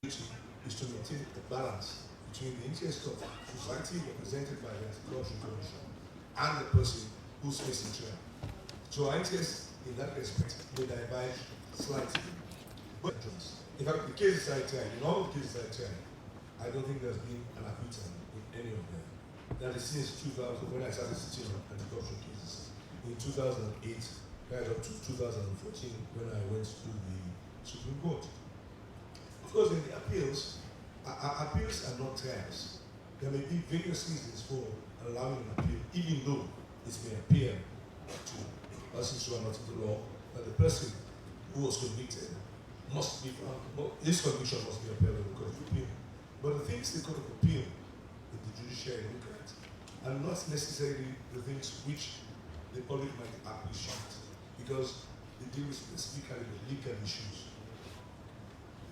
is to maintain a balance between the interest of society represented by the Anti-Corruption Commission and the person who's facing trial. So our interests in that respect may diverge slightly. But in fact, the cases I tried, in all the cases I tried, I don't think there's been an acquittal in any of them. That is since 2000, when I started sitting on anti-corruption cases, in 2008, right up to 2014, when I went to the Supreme Court. Of course, in the appeals are not trials. There may be various reasons for allowing an appeal, even though it may appear to persons who are not in the law that the person who was convicted must be found, his conviction must be upheld in the Court of Appeal. But the things the Court of Appeal with the judiciary look at are not necessarily the things which the public might appreciate, because they deal specifically with legal issues.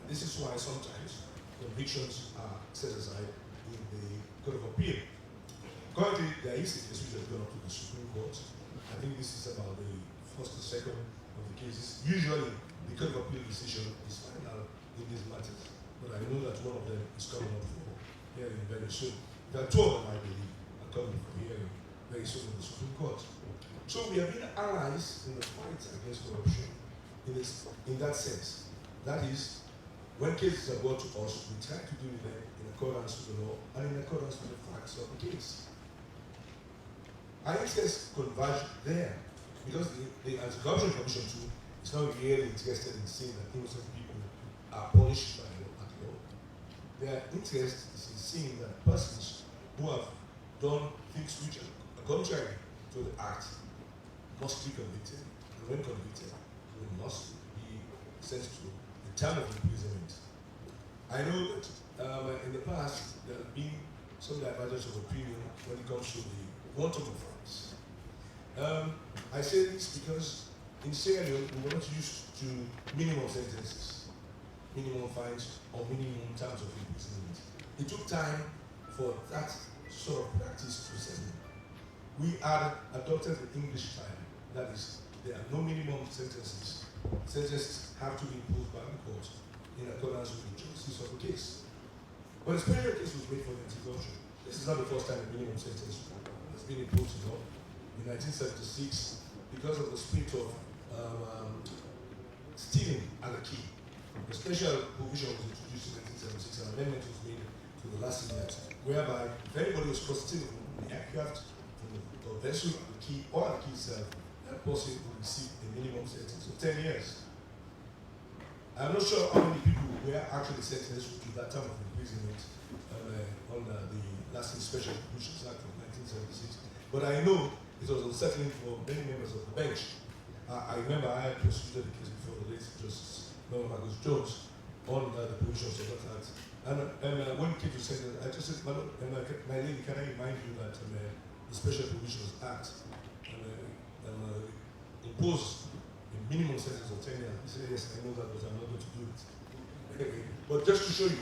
And this is why sometimes convictions are set aside in the Court of Appeal. Currently, there is a case which has gone up to the Supreme Court. I think this is about the first or second of the cases. Usually, the Court of Appeal decision is final in these matters, but I know that one of them is coming up for hearing very soon. There are two of them, I believe, are coming for hearing very soon in the Supreme Court. So we have been allies in the fight against corruption in that sense. That is, when cases are brought to us, we try to deal with them in accordance with the law and in accordance with the facts of the case. Our interests converge there, because the Anti-Corruption Commission too is not really interested in seeing that innocent people are punished by law. Their interest is in seeing that persons who have done things which are contrary to the act must be convicted, and when convicted, they must be sent to a term of imprisonment. I know that in the past there have been some divergence of opinion when it comes to the quantum of fines. I say this because in Sierra Leone we were not used to minimum sentences, minimum fines, or minimum terms of imprisonment. It took time for that sort of practice to settle. We had adopted the English style. That is, there are no minimum sentences. Sentences have to be imposed by the court in accordance with the justice of the case. But a special case was made for the anti-corruption. This is not the first time a minimum sentence has been imposed in law. In 1976, because of the spirit of stealing at the key, a special provision was introduced in 1976, an amendment was made to the last act, whereby if anybody was caught stealing from the aircraft, from the vessel, the key, or the key itself, that person would receive a minimum sentence of 10 years. I'm not sure how many people were actually sentenced to that term of imprisonment under the Lasting Special Provisions Act of 1976. But I know it was unsettling for many members of the bench. I remember I had prosecuted the case before the late Justice Marcus Jones on the provisions of that act. And when it came to sentence, I just said, my lady, can I remind you that the Special Provisions Act imposed a minimum sentence of 10 years. He said, yes, I know that, but I'm not going to do it. Anyway, but just to show you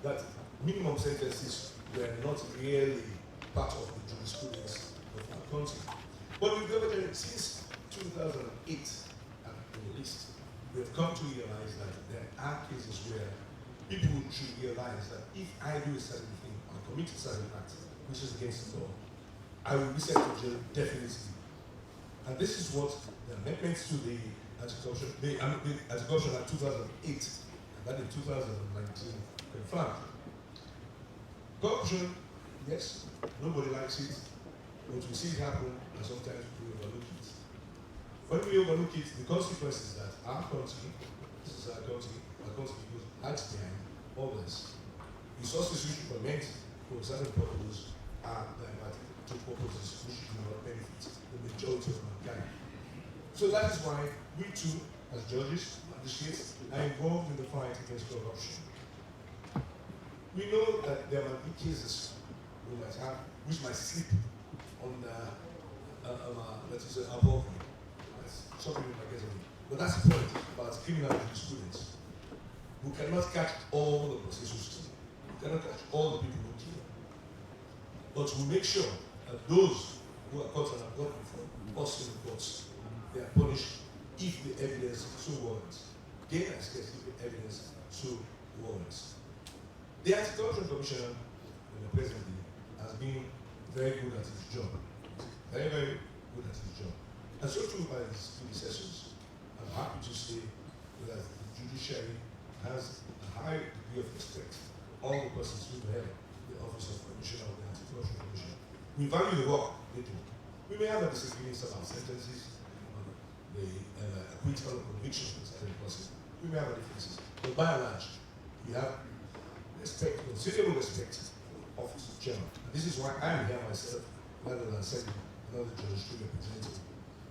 that minimum sentences were not really part of the jurisprudence of our country. But we've never done it since 2008, at the least. We have come to realize that there are cases where people should realize that if I do a certain thing or commit a certain act which is against the law, I will be sent to jail definitely. And this is what the amendments to the Anti-Corruption Act 2008 and that in 2019 confirmed. Corruption, yes, nobody likes it, but we see it happen and sometimes we overlook it. When we overlook it, the consequence is that our country, this is our country goes hands behind others. Resources which we meant for a certain purpose are diverted to purposes which do not benefit the majority of mankind. So that is why we too, as judges, magistrates, are involved in the fight against corruption. We know that there might be cases we might have which might slip on let's say above me. Something we might get away. But that's the point about criminal jurisprudence. We cannot catch all the prostitutes. We cannot catch all the people who kill. But we make sure that those who are caught and are brought before us in the courts, they are punished if the evidence so warrants. Gain as if the evidence so warrants. The Anti-Corruption Commissioner, presently, has been very good at his job. Very, very good at his job. And so too by his predecessors. I'm happy to say that the judiciary has a high degree of respect. All the persons who held the office of Commissioner of the Anti-Corruption Commission. We value the work they do. We may have a disagreement about sentences, on the acquittal or conviction of certain persons. We may have differences. But by and large, we have respect, considerable respect for the office of chairman. And this is why I am here myself, rather than sending another judge to represent it.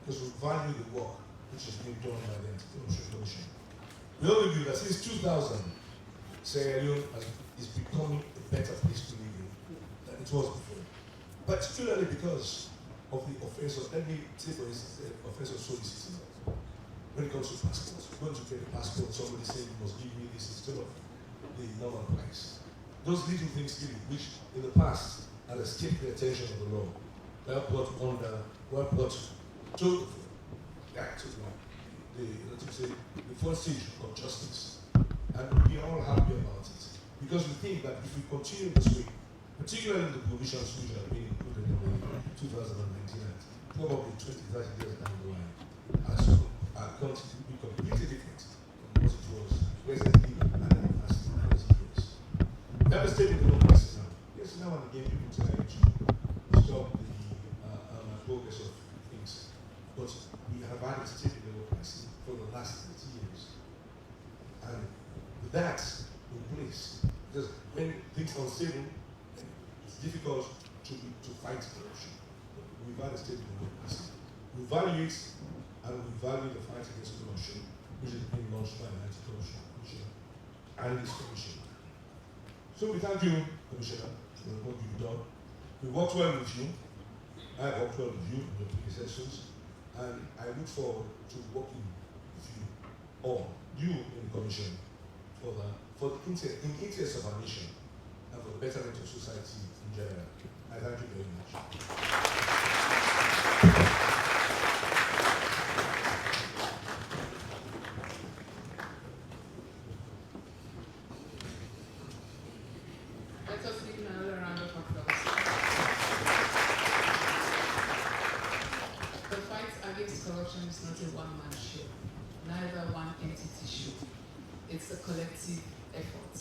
Because we value the work which is being done by the Anti-Corruption Commission. We all agree that since 2000, Sierra Leone is becoming a better place to live in than it was before. Particularly because of the offense of, let me say for instance, the offense of soliciting. When it comes to passports, when you get a passport, somebody says you must give me this instead of the normal price. Those little things really, which in the past had escaped the attention of the law, were brought to the first stage of justice. And we are all happy about it. Because we think that if we continue this way, particularly the provisions which have been included in the 2019 Act, probably 20, 30 years down the line, are going to be completely different from what it was presently and in the past years. We have a state of democracy now. Yes, now and again people try to stop the progress of things. But we have had a state of democracy for the last 30 years. And with that in place, because when things are unstable, it's difficult to fight corruption. We've had a state of democracy. We value it, and we value the fight against corruption, which is being launched by the Anti-Corruption Commission and this commission. So we thank you, Commissioner, for the work you've done. We worked well with you. I worked well with you and your predecessors, and I look forward to working with you all, you in the commission, for the interest of our nation and for the betterment of society in general. I thank you very much. Let us give another round of applause. The fight against corruption is not a one-man show, neither one entity show. It's a collective effort.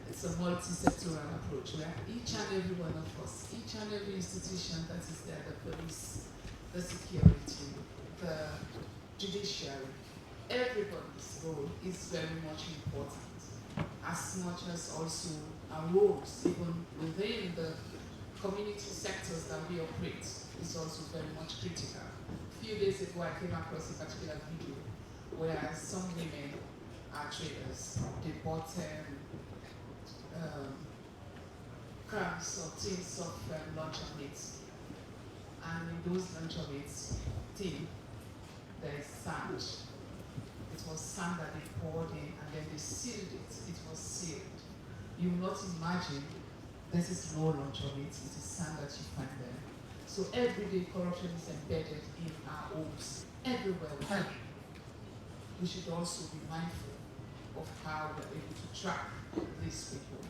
It's a multi-sectoral approach where each and every one of us, each and every institution that is there, the police, the security, the judiciary, everybody's role is very much important, as much as also our roles, even within the community sectors that we operate, is also very much critical. A few days ago, I came across a particular video where some women are traders. They bought cans or tins of luncheon meat. And in those luncheon meats, there is sand. It was sand that they poured in and then they sealed it. It was sealed. You will not imagine this is no luncheon meat, it is sand that you find there. So everyday corruption is embedded in our homes, everywhere we go. We should also be mindful of how we're able to track these people.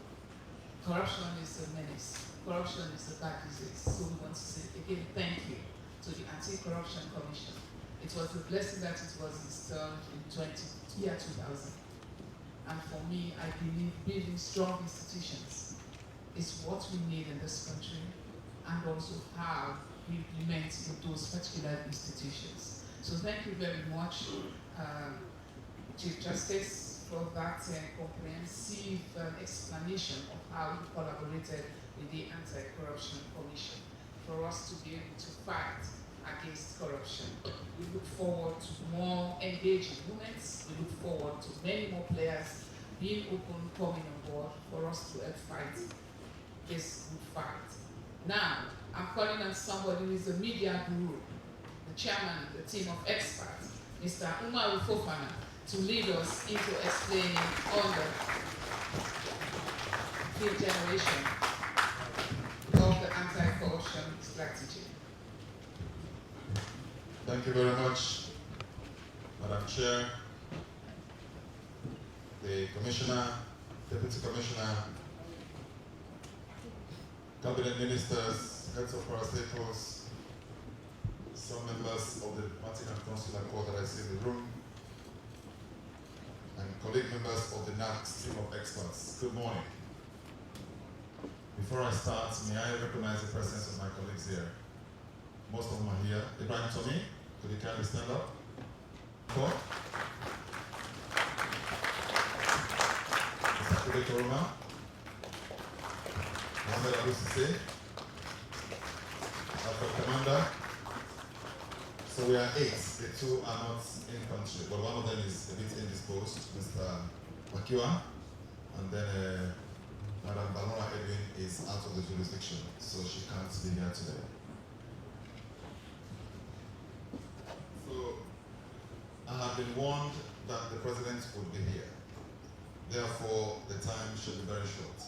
Corruption is a menace. Corruption is a bad disease. So we want to say again, thank you to the Anti-Corruption Commission. It was a blessing that it was installed in year 2000. And for me, I believe building strong institutions is what we need in this country, and also how we implement in those particular institutions. So thank you very much, Chief Justice, for that comprehensive explanation of how you collaborated with the Anti-Corruption Commission for us to be able to fight against corruption. We look forward to more engaging movements. We look forward to many more players being open, coming on board for us to help fight this good fight. Now, I'm calling on somebody who is a media guru, the chairman of the team of experts, Mr. Umar Fofana, to lead us into explaining on the field generation of the anti-corruption strategy. Thank you very much, Madam Chair, the Commissioner, Deputy Commissioner, cabinet ministers, heads of parastatals, some members of the Vatican Consular Corps that I see in the room, and colleague members of the NAC's team of experts. Good morning. Before I start, may I recognize the presence of my colleagues here? Most of them are here. Ibrahim Tommy, could you kindly stand up? Four. Mr. Kule Koroma, Mohamed Abu Sise, our commander. So we are 8. The 2 are not in country, but one of them is a bit indisposed, Mr. Wakiwa, and then Madam Balora Edwin is out of the jurisdiction, so she can't be here today. So I have been warned that the President would be here. Therefore, the time should be very short.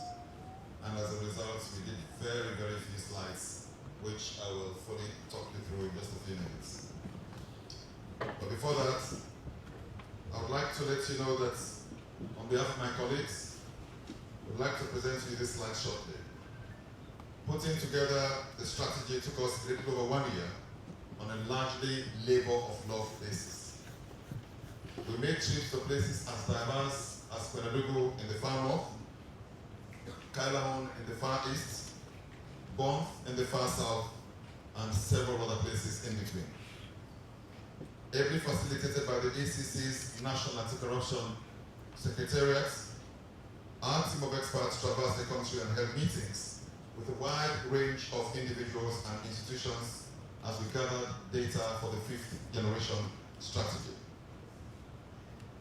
And as a result, we did very, very few slides, which I will fully talk you through in just a few minutes. But before that, I would like to let you know that on behalf of my colleagues, we'd like to present you this slide shortly. Putting together the strategy took us a little over 1 year on a largely labor of love basis. We made trips to places as diverse as Kwenedugu in the far north, Kailahun in the far east, Bonth in the far south, and several other places in between. Ably facilitated by the ACC's National Anti-Corruption Secretariat, our team of experts traversed the country and held meetings with a wide range of individuals and institutions as we gathered data for the 5th generation strategy.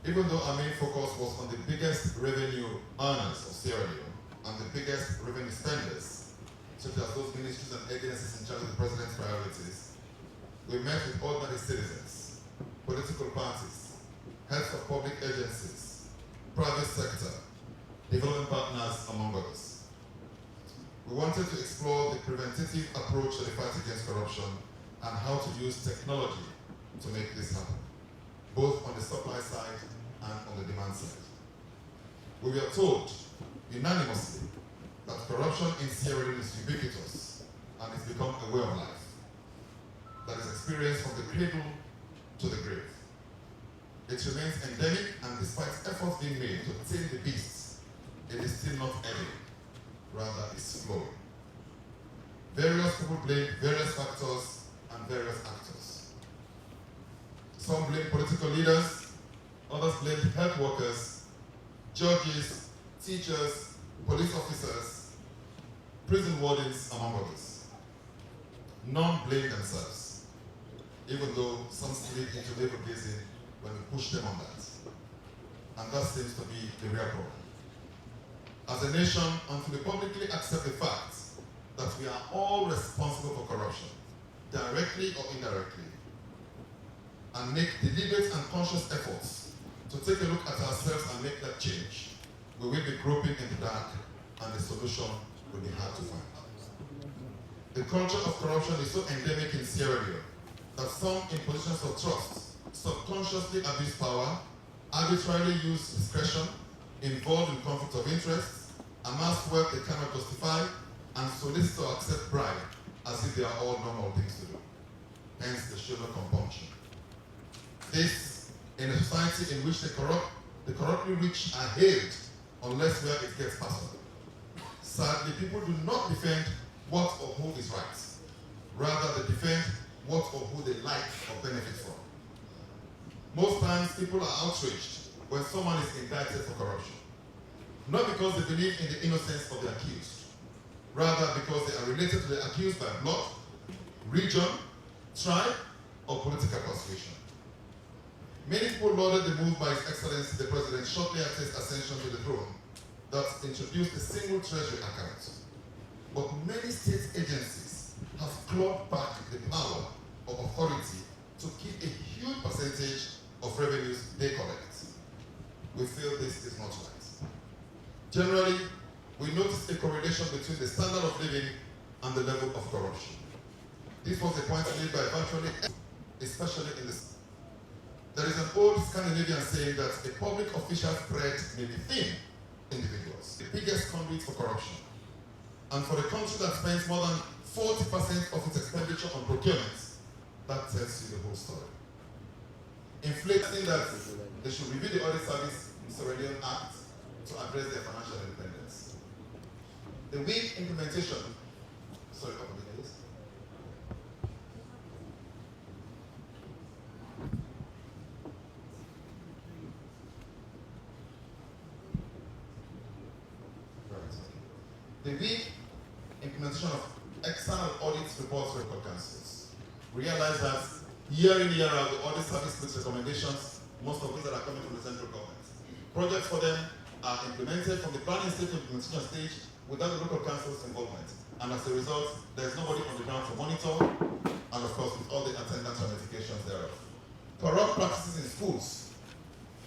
Even though our main focus was on the biggest revenue earners of Sierra Leone and the biggest revenue spenders, such as those ministries and agencies in charge of the President's priorities, we met with ordinary citizens, political parties, heads of public agencies, private sector, development partners, among others. We wanted to explore the preventative approach to the fight against corruption and how to use technology to make this happen, both on the supply side and on the demand side. We were told unanimously that corruption in Sierra Leone is ubiquitous and it's become a way of life that is experienced from the cradle to the grave. It remains endemic, and despite efforts being made to tame the beasts, it is still not ebbing, rather it's flowing. Various people blame various factors and various actors. Some blame political leaders, others blame health workers, judges, teachers, police officers, prison wardens, among others. None blame themselves, even though some slip into labor gazing when we push them on that. And that seems to be the real problem. As a nation, until we publicly accept the fact that we are all responsible for corruption, directly or indirectly, and make deliberate and conscious efforts to take a look at ourselves and make that change, we will be groping in the dark and the solution will be hard to find. The culture of corruption is so endemic in Sierra Leone that some in positions of trust subconsciously abuse power, arbitrarily use discretion, involved in conflict of interest, amass wealth they cannot justify, and solicit or accept bribe as if they are all normal things to do. Hence the shoulder compunction. This, in a society in which the corruptly rich are hailed unless where it gets personal. Sadly, people do not defend what or who is right. Rather, they defend what or who they like or benefit from. Most times, people are outraged when someone is indicted for corruption. Not because they believe in the innocence of the accused, rather because they are related to the accused by blood, region, tribe, or political persuasion. Many people lauded the move by His Excellency the President shortly after his ascension to the throne that introduced a single treasury account. But many state agencies have clawed back the power of authority to keep a huge percentage of revenues they collect. We feel this is not right. Generally, we notice a correlation between the standard of living and the level of corruption. This was a point made by virtually everyone, especially in the... There is an old Scandinavian saying that a public official's bread may be thin individuals, the biggest conduit for corruption. And for a country that spends more than 40% of its expenditure on procurement, that tells you the whole story. Inflating that they should review the Audit Service in Sierra Leone Act to address their financial independence. The weak implementation, sorry, couple of minutes. The weak implementation of external audit reports record councils. Realize that year in, year out, the audit service makes recommendations, most of which are coming from the central government. Projects for them are implemented from the planning stage to implementation stage without the local council's involvement. And as a result, there is nobody on the ground to monitor, and of course, with all the attendance ramifications thereof. Corrupt practices in schools,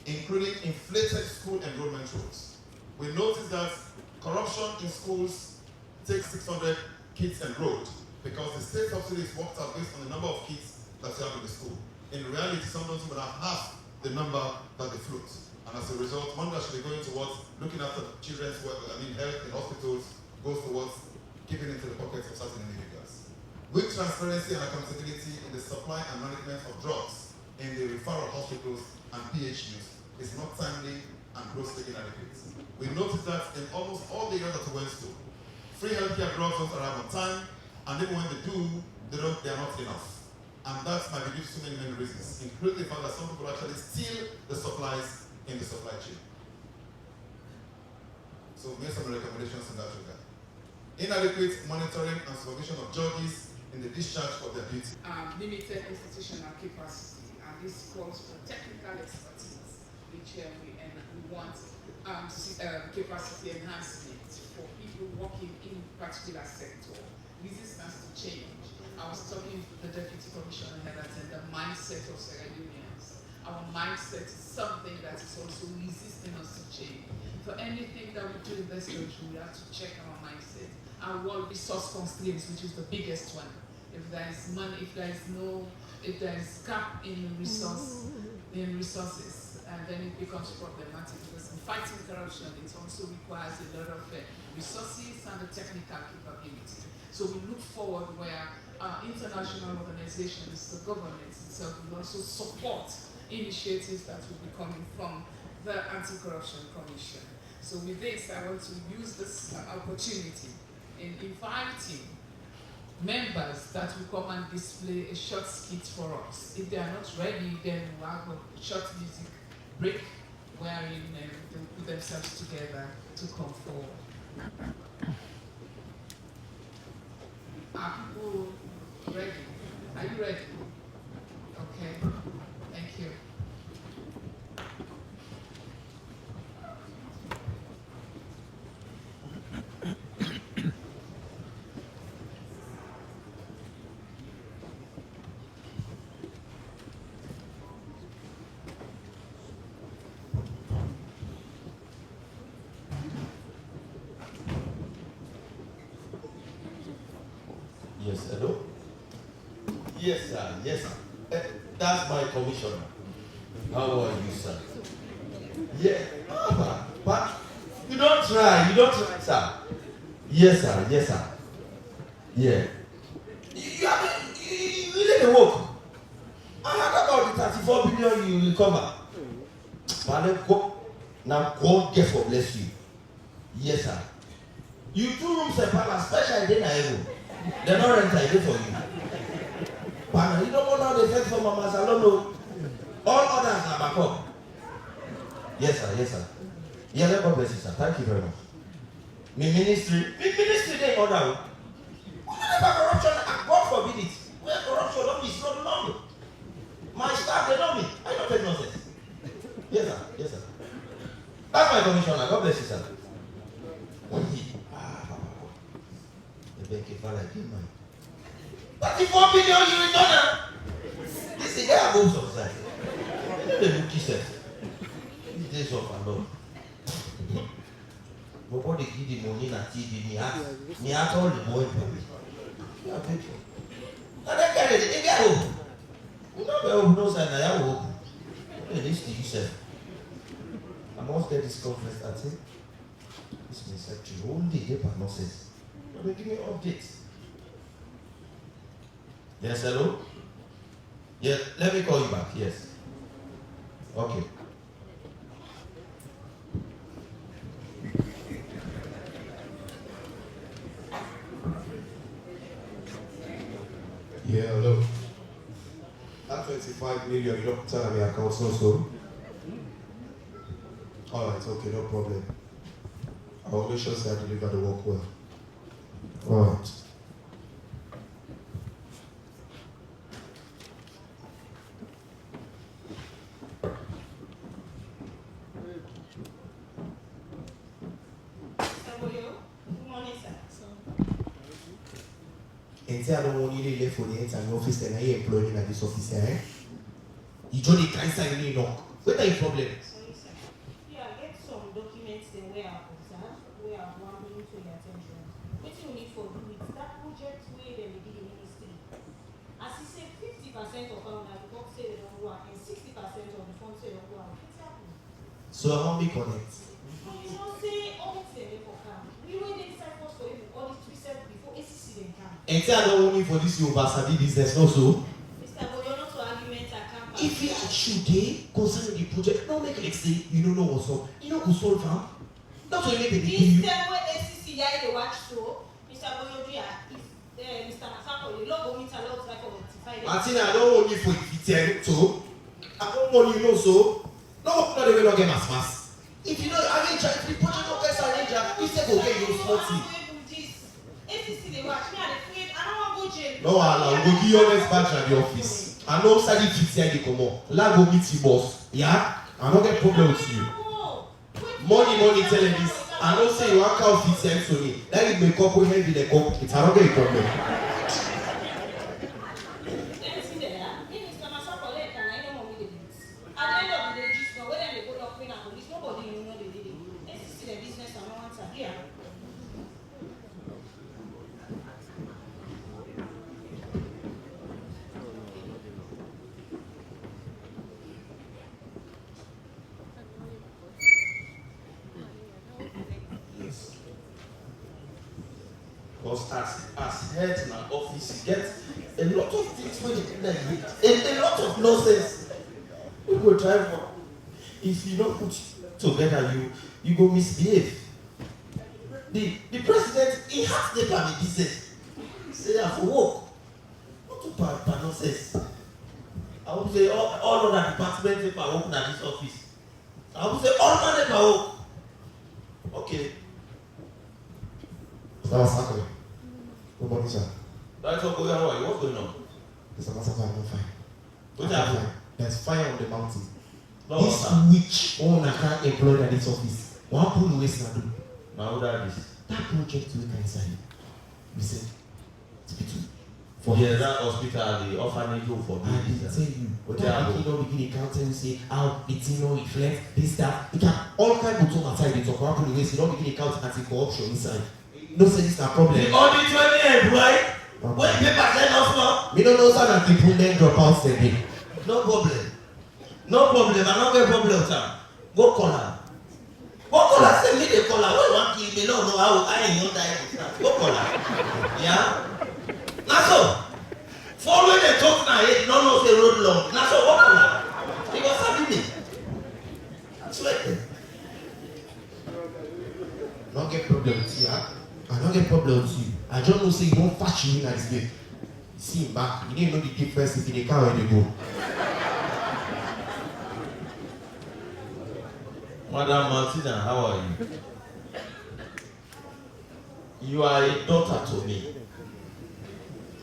including inflated school enrollment rules. We notice that corruption in schools takes 600 kids enrolled because the state subsidy is worked out based on the number of kids that you have in the school. In reality, some don't even have half the number that they float. And as a result, money that should be going towards looking after children's health in hospitals goes towards giving into the pockets of certain individuals. Weak transparency and accountability in the supply and management of drugs in the referral hospitals and PHUs is not timely and grossly inadequate. We noticed that in almost all the areas that we went to, free healthcare drugs don't arrive on time, and even when they do, they are not enough. And that might be due to so many reasons, including the fact that some people actually steal the supplies in the supply chain. So we made some recommendations in that regard. Inadequate monitoring and supervision of judges in the discharge of their duty. Limited institutional capacity, and this calls for technical expertise, which we want capacity enhancement for people working in particular sector, resistance to change. I was talking to the Deputy Commissioner that the mindset of Sierra Leoneans. Our mindset is something that is also resisting us to change. For anything that we do in this country, we have to check our mindset. Our world resource constraints, which is the biggest one. If there is money, if there is gap in resources, then it becomes problematic because in fighting corruption, it also requires a lot of resources and the technical capability. So we look forward where international organizations, the government itself will also support initiatives that will be coming from the Anti-Corruption Commission. So with this, I want to use this opportunity in inviting members that will come and display a short skit for us. If they are not ready, then we'll have a short music break wherein they put themselves together to come forward. Are people ready? Are you ready? Okay. Thank you. Yes, hello? Yes, sir. Yes, sir. That's my commissioner. How are you, sir? Yeah. But you don't try. You don't try, sir. Yes, sir. Yes, sir. Yeah. You really work. I heard about the 34 billion you recover. But now God get for bless you. Yes, sir. You 2 rooms and palace, special day na they're not rent I do for you. But you don't want how they fetch for Mama Salon. All others are back up. Yes, sir. Yes, sir. Yeah, let God bless you, sir. Thank you very much. My ministry they order. Whenever corruption, God forbid it. Where corruption don't be, it's not know me. My staff, they know me. I don't take nonsense. Yes, sir. Yes, sir. That's my commissioner. God bless you, sir. If I like him, man. 34 billion you return. This is their above society. The book says, these days of our Lord. Nobody give the money na TV, me at all the money for me. You are faithful. Now that guy, they get hope. We don't have hope, no sign, I have hope. What is this yourself? I must get this conference at it. This means actually only day per nonsense. They give me updates. Yes, hello? Yes, let me call you back. Yes. Okay. Yeah, hello. That 25 million, you don't tell me account so. Alright, okay, no problem. I'll make sure I deliver the work well. Alright. I don't want you to left for the entire office and I employed him at this office, eh? You join the cancer in New York. What are your problem? Sorry, sir. Yeah, get some documents then where I've observed, where I've one bring to your attention. What you need for do it, that project where they did the ministry. As he said, 50% of our report say they don't work and 60% of the funds say they don't work. What's happening? So how we connect? Well, you know, say audit them for come. We were the disciples for you audit research before ACC then come. And I don't want you for this you overstudy business also. Mr. But you're not to argument I can't. If you should they concerning the project, don't make like say you don't know what's up. You know who solve them. That's what you make the This time where ACC yeah they watch so, Mr. Boyodria, if Mr. Masako, the logo meets a lot like for 85. Martina, I don't want you for it so. I don't want you know so. No, not even get mass mass. If you know, I mean, if the project not gets arranged, you say okay, you're sporty. ACC they watch me and they create. I don't want to go jail. No, I'll go give you next batch at the office. I know study fits here they come on. La go meet your boss. Yeah? I don't get problem with you. Money, tell him this. I don't say you want cow fits here to me. That is my couple heavy the cup. It's I don't get a problem. At the end of the day, just know whether they go up in and police, nobody will know they did it. ACC their business and no one's here. Because as head in an office, you get a lot of things when you a lot of nonsense. You go drive for. If you don't put together, you go misbehave. The president, he has the plan business. Say I for work. Not to bad nonsense. I would say all other departments if I work in this office. I would say all man if I work. Okay. Mr. Masako. Good morning, sir. That's what going on. What's going on? Mr. Masako, I'm not fine. What's happening? There's fire on the mountain. No, This sir. witch owner can't employ at this office. One pull waste na do. Now what are this? That project we can sign. We said, hospital. For here, that hospital, the orphanage home for I did babies. tell you. What That happened? you know begin accounting say how it's you know reflect this that. You can all kind of talk outside. They talk about the waste. You don't begin account anti-corruption inside. No say this na problem. The audit when they employ, when paper send us now, Me don't know some of the people then drop out steady. no problem. No problem, I don't get problem with am. Go call her. Go call her, send me the call her. When one kill me, no know how I ain't not die with her. Go call her. Yeah? Now so, for when they talk now, no know say road long. Now so, go call her. He go sabi me. I swear. Don't get problem with you. Huh? I don't get problem with you. I just know say you won't fetch you in this game. See him back. You didn't know the difference if they can where they go. Madam Martina, how are you? You are a daughter to me.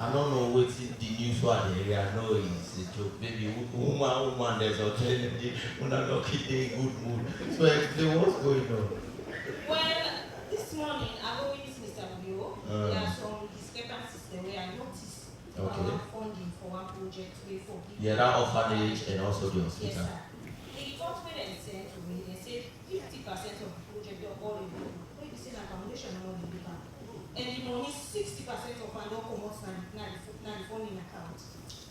I don't know what the news for the area. I know it's a joke. Maybe woman, there's a tragedy. We're not lucky day, good mood. So explain what's going on. Well, this morning I go with Mr. Bio. There are some discrepancies there where I noticed Okay. funding for one project way for people. Yeah, that orphanage and also the Yes, hospital. sir. The report when they sent to me, they said 50% of the project they all available. When you say that foundation no the paper. And the money 60% of and don't come out now the funding account.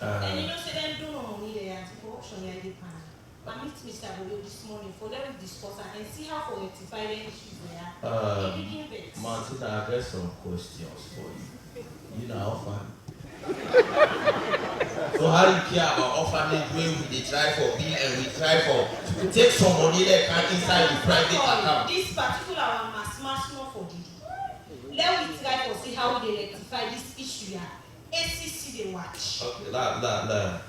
And you know say them don't know money there anti-corruption they pan. I meet Mr. Boyo this morning for them to discuss and see how for rectify the issues there. They begin vex. Martina, I got some questions for you. You know, offer. So how you care about orphanage where we try for bill and we try for to take some money that can inside the private account? This particular one must not for Didi. Let me try to see how they rectify this issue here. ACC they watch. Okay, that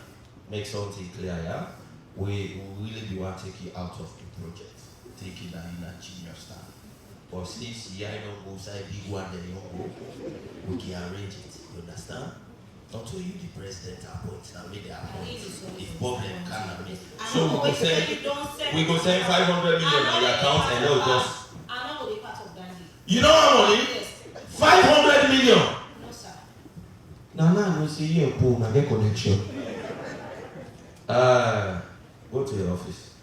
make something clear, yeah? We really be want to take it out of the project, take it down in a junior staff. But since I don't go side big one, then you go, we can arrange it. You understand? Not to you, the president appoint, and make the appoint. The problem can be. So we go send 500 million on your account and they'll just. I'm not going to be part of that. You know how money? Yes. 500 million. No, sir. Now, no see you pool, na get connection. Go to your office.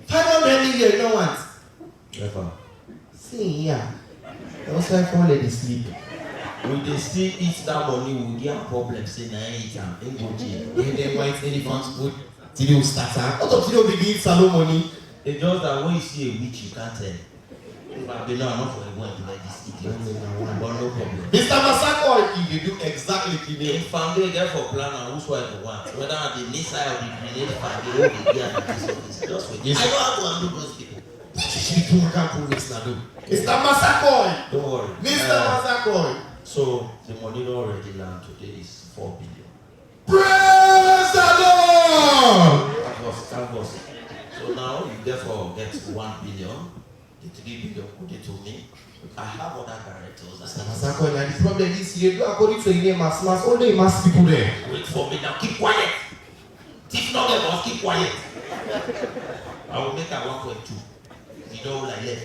500 million, you don't want. Never. See here. Those 500 is sleep. We dey still eat that money, we get problem, say na eat am, ain't go jail. When them white elephants put Tidio starter. What of Tidio begin salon money? It's just that when you see a witch, you can't tell. But they know I'm not for everyone to like this idiot. But no problem. Mr. Masako, you do exactly In family, get for plan and who's what you want. Whether on the missile or the grenade fan, they will be here at this office. Just wait. Yes. I know how to handle those people. Mr. Masako! Don't worry. Mr. Masako! So the money already land today is 4 billion. Praise the Lord! That was. So now you therefore get 1 billion. The 3 billion put it to me. I have other directors. Mr. Masako, now the problem is you do according to the name as mass, only mass people there. Wait for me now. Keep quiet. If not, they must keep quiet. I will make a 1.2. You know like that.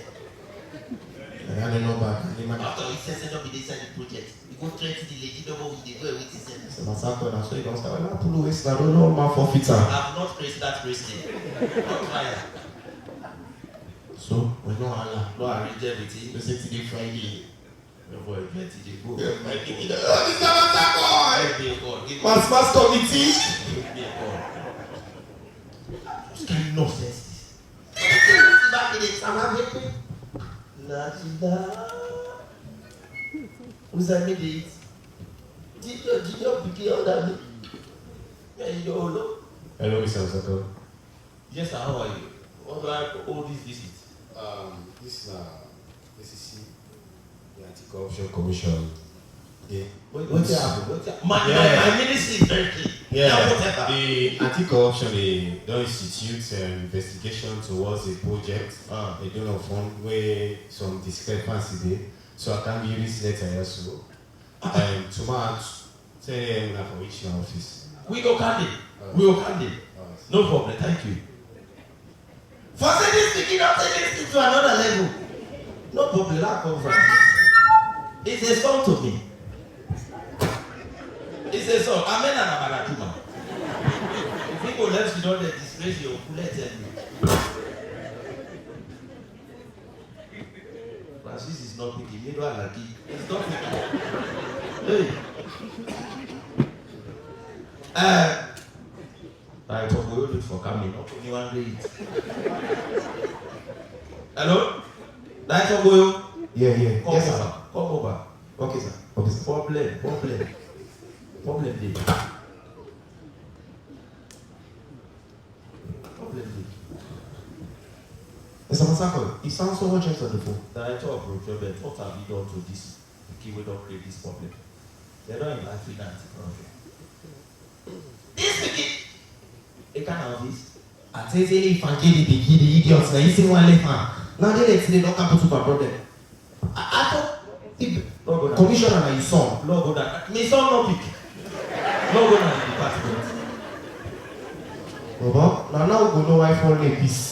I don't know about After he says not be inside the project, you go straight to the lady, don't know who they go with his sense. Mr. Masako, now so you don't start. Well, I pull away, I don't know man forfeiter. I have not praised that president. Not try. So, we know Allah. No, I arrange everything. We say today Friday. Your boy, get to the go. Mr. Masako! Give me a call. Give me Mass committee. a call. What kind of nonsense Back in the time, who's I made it? Did you begin on that? Hello, Mr. Masako. Yes, sir, how are you? What do I all these visits? This is ACC, the Anti-Corruption Commission. Yeah. What's happened? My ministry is very clear. Yeah, Whatever. the anti-corruption they don't institute investigation towards a project. They don't know fund where some discrepancy there. So I can give this letter also. Tomorrow, 10 a.m. na for reach my office. We go candy. We go candy. No problem. Thank you. For saying this speaking up, taking this to another level. No problem. That come from. It's a song to me. It's a song. Amen and Abaratuma. If people left you don't disgrace your bullet and Francis is not picking. You don't like it. It's not picking. Hey. I talk about it for coming. Not only one day. Hello? That's all boy. Yeah. Come Yes, over. sir. Come over. Okay, sir. Okay, sir. Problem day. Mr. Masako, it sounds so urgent on the phone. Director of procurement, what have you done to this key we don't create this problem? They don't invite finance problem. This pikin, they can't have this. I tell you, if I get the idiots, now you see one left hand. Now they don't come to my problem. I thought if commissioner and his son. No go down. My son no pick. No go down the department. Baba, now we go know why for a peace.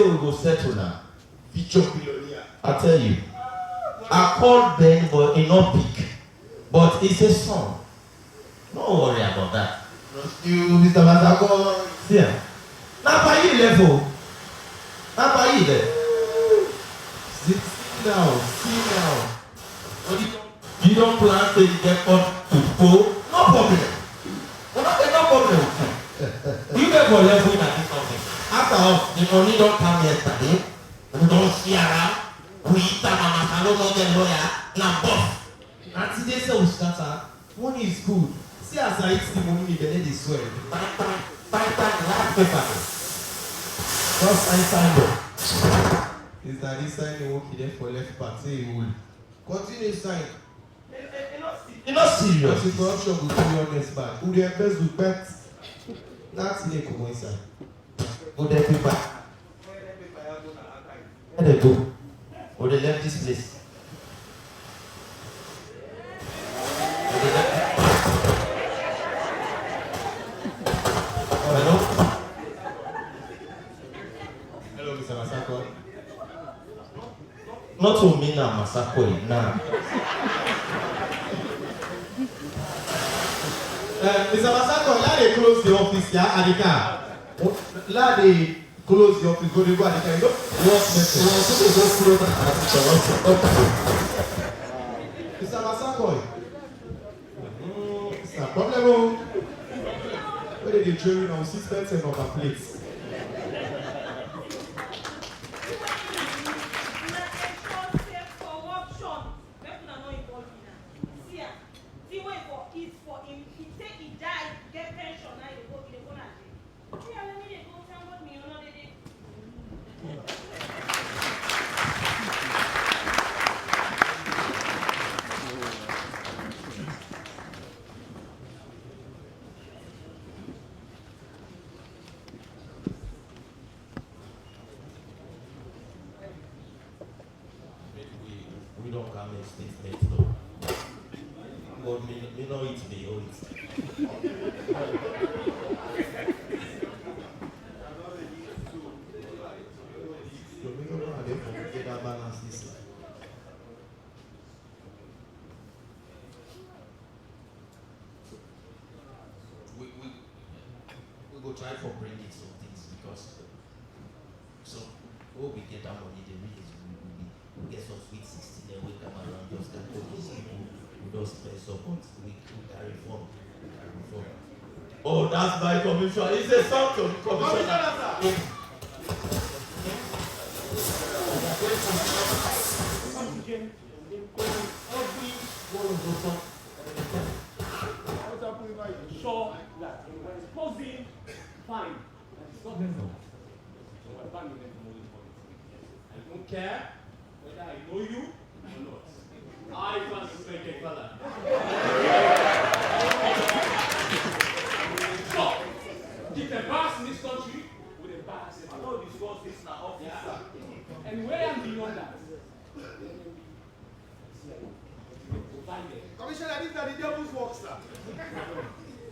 say we go settle now. Future billionaire. I tell you. I called Ben, but he not pick. But it's a son. Don't worry about that. You, Mr. Masako. See, now by you level. Now by you there. Sit down. You don't plan to get up to go. No problem. No problem. You get for level in this something. After all, the money don't come yesterday. We don't see around. We eat a mama salon on the lawyer. Now boss. And today say we scatter. Money is good. See as I eat the money, the lady swear. Five times last paper. Just sign up. Is that this sign you walk there for left part? Say you will. Continue sign. You're not serious. Because the corruption will do your next back. Who the best will bet? That's the come inside. Go there paper. Where they go? Or they left this place. Hello? Hello, Mr. Masako. Not to me now, Masako. Nah. Mr. Masako, let they close the office here at the car. Let they close the office. Go to the car. You know what message? Mr. Masako. It's a problem. Where did they train on 6 pence and number plates? We don't come in statement though. But me know it, me know it. We go try for bringing some things because so when we get that money, the real is we get some sweet 16 then we come around just that these people we don't spend so much we carry form. Oh, that's my commission. It's a song to commissioner. Every one of those songs. Sure that when it's posing, fine. But it's not there. So we're banning them from all this politics. I don't care whether I know you or not. I fancy make a fella. So, keep the bars in this country with the bars. I know discuss this in our office. Yeah. And where I'm beyond that. Commissioner, these are the devil's work, sir.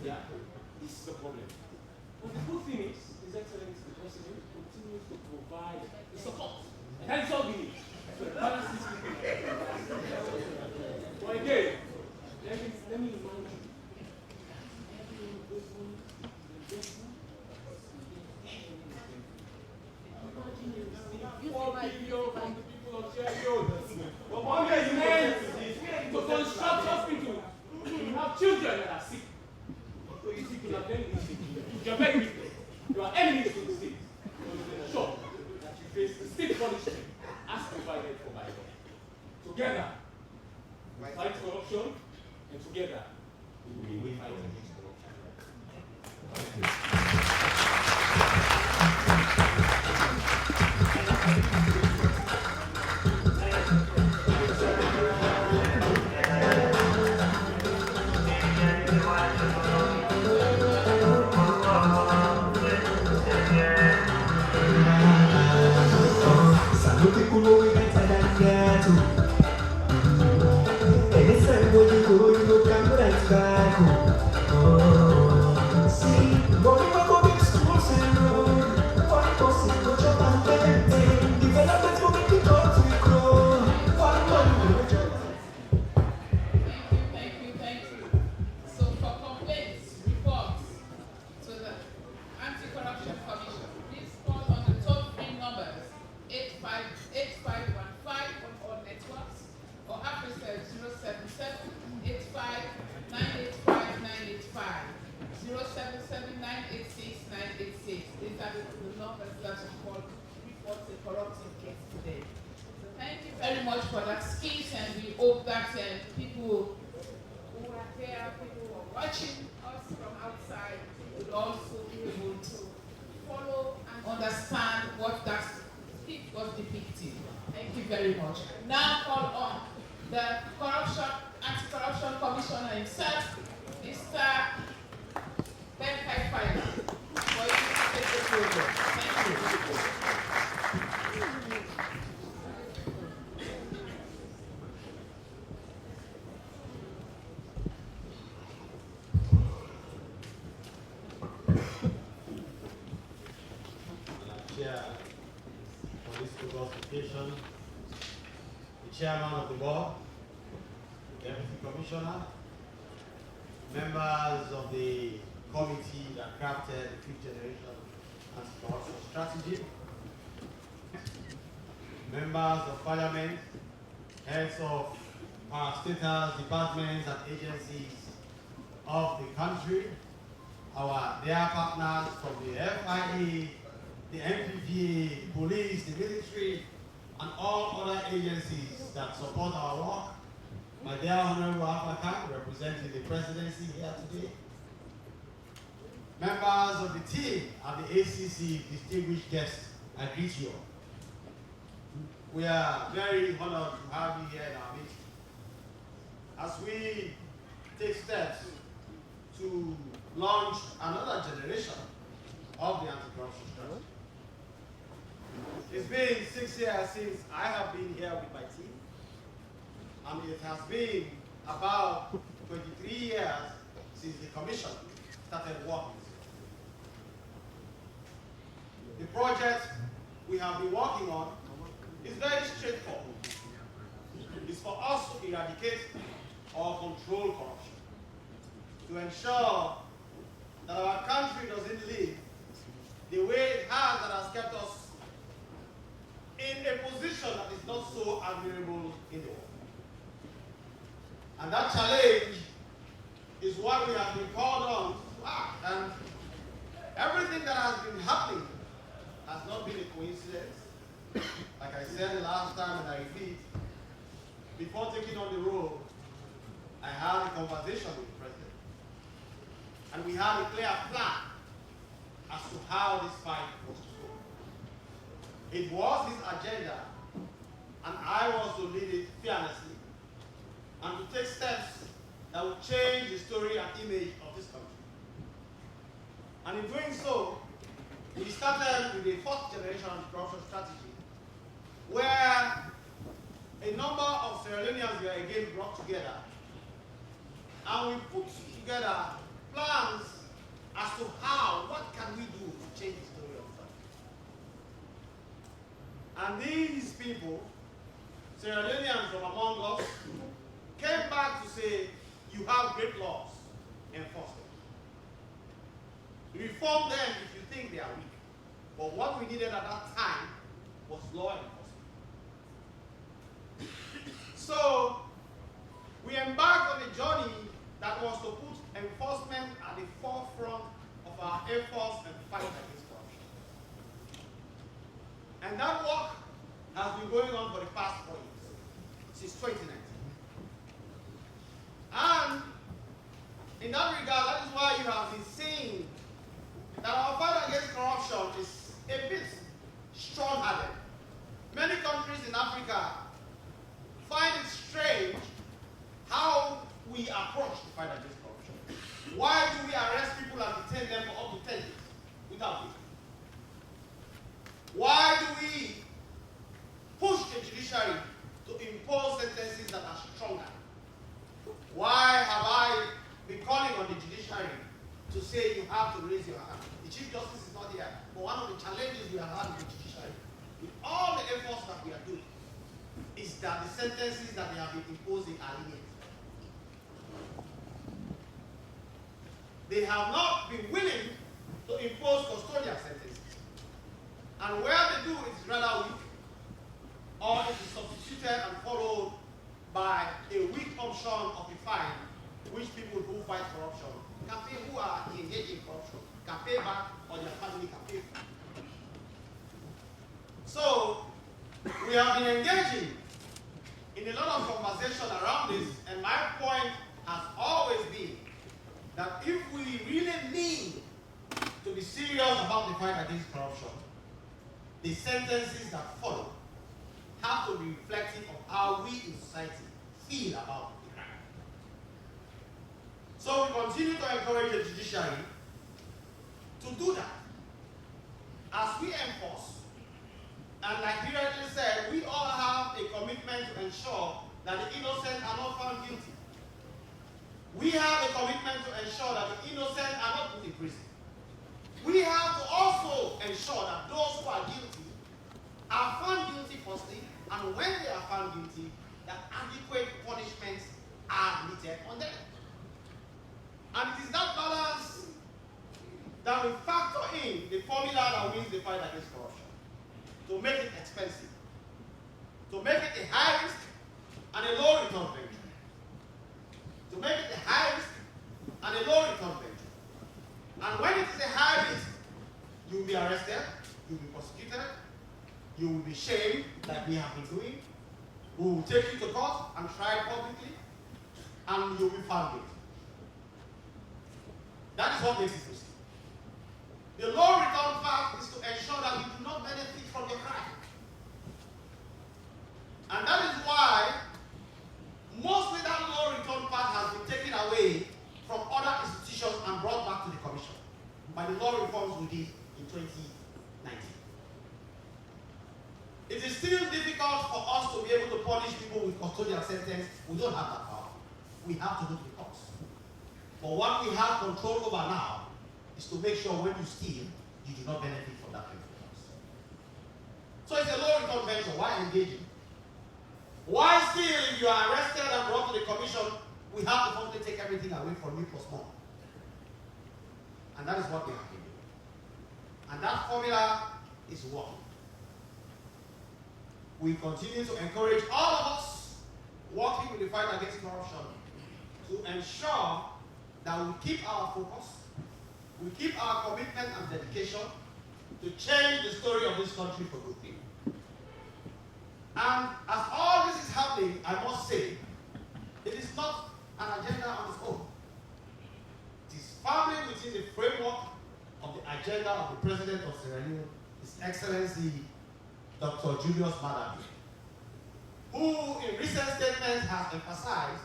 Yeah, this is the problem. But the good thing is, His Excellency the President continues to provide the support. And that is all we need. So the balance is but again, let me remind you. $4 billion from the people of Sierra Leone. But one day you meant to construct hospitals. You have children that are sick. So you see, you are very sick. You are very weak. You are enemies to the state. So you ensure that you face the state punishment as provided for by law. Together, we fight corruption, and together, we will fight against corruption. Thank you. much for that skit, and we hope that people who are there, people who are watching us from outside, will also be able to follow and understand what that skit was depicting. Thank you very much. Now call on the Anti-Corruption Commissioner himself, Mr. Ben Kaifaya, for you to take the program. Thank you. Chair for this occasion, the chairman of the board, the deputy commissioner, members of the committee that crafted the fifth generation anti-corruption strategy, members of parliament, heads of status departments and agencies of the country, our dear partners from the FIA, the MPPA, police, the military, and all other agencies that support our work. My dear Honorable African, representing the presidency here today. Members of the team and the ACC, distinguished guests, I greet you all. We are very honored to have you here in our meeting. As we take steps to launch another generation of the anti-corruption strategy. It's been 6 years since I have been here with my team, and it has been about 23 years since the commission started working. The project we have been working on is very straightforward. It's for us to eradicate or control corruption, to ensure that our country doesn't live the way it has that has kept us in a position that is not so admirable in the world. And that challenge is what we have been called on to act. And everything that has been happening has not been a coincidence. Like I said the last time, and I repeat, before taking on the role, I had a conversation with the president. And we had a clear plan as to how this fight was to go. It was his agenda, and I was to lead it fearlessly, and to take steps that would change the story and image of this country. And in doing so, we started with the fourth generation anti-corruption strategy, where a number of Sierra Leoneans were again brought together, and we put together plans as to what can we do to change the story of the country. And these people, Sierra Leoneans from among us, came back to say, you have great laws, enforce them. Reform them if you think they are weak. But what we needed at that time was law enforcement. So, we embarked on a journey that was to put enforcement at the forefront of our efforts and fight against corruption. And that work has been going on for the past 4 years, since 2019. And in that regard, that is why you have been seeing that our fight against corruption is a bit strong-hearted. Many countries in Africa find it strange how we approach the fight against corruption. Why do we arrest people and detain them for up to 10 years without it? Why do we push the judiciary to impose sentences that are stronger? Why have I been calling on the judiciary to say you have to raise your hand? The Chief Justice is not here, but one of the challenges we have had with the judiciary, with all the efforts that we are doing, is that the sentences that they have been imposing are lenient. They have not been willing to impose custodial sentences. And where they do, it is rather weak, or it is substituted and followed by a weak option of a fine, which people who fight corruption can pay, who are engaged in corruption, can pay back, or their family can pay for. So, we have been engaging in a lot of conversation around this, and my point has always been that if we really mean to be serious about the fight against corruption, the sentences that follow have to be reflective of how we in society feel about the crime. So we continue to encourage the judiciary to do that. As we enforce, and like he rightly said, we all have a commitment to ensure that the innocent are not found guilty. We have a commitment to ensure that the innocent are not put in prison. We have to also ensure that those who are guilty are found guilty firstly, and when they are found guilty, that adequate punishments are meted on them. And it is that balance that we factor in the formula that wins the fight against corruption. To make it expensive, to make it a high risk and a low return venture. To make it a high risk and a low return venture. And when it is a high risk, you will be arrested, you will be prosecuted, you will be shamed like we have been doing. We will take you to court and try publicly, and you will be found guilty. That is what makes it risky. The low return path is to ensure that you do not benefit from your crime. And that is why mostly that low return path has been taken away from other institutions and brought back to the Commission by the law reforms we did in 2019. It is still difficult for us to be able to punish people with custodial sentence. We don't have that power. We have to go to the courts. But what we have control over now is to make sure when you steal, you do not benefit from that influence. So it's a low return venture. Why engaging? Why still, if you are arrested and brought to the Commission, we have to firstly take everything away from you plus more. And that is what we have to do. And that formula is working. We continue to encourage all of us working with the fight against corruption to ensure that we keep our focus, we keep our commitment and dedication to change the story of this country for good people. And as all this is happening, I must say, it is not an agenda on its own. It is firmly within the framework of the agenda of the President of Sierra Leone, His Excellency Dr. Julius Maada, who in recent statements has emphasized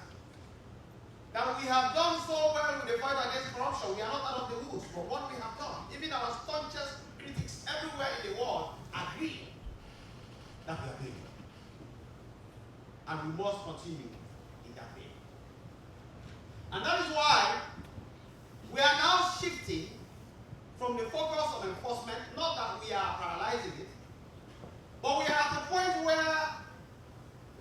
that we have done so well with the fight against corruption. We are not out of the woods for what we have done. Even our staunchest critics everywhere in the world agree that we are doing it. And we must continue in that way. And that is why we are now shifting from the focus of enforcement, not that we are paralyzing it, but we are at the point where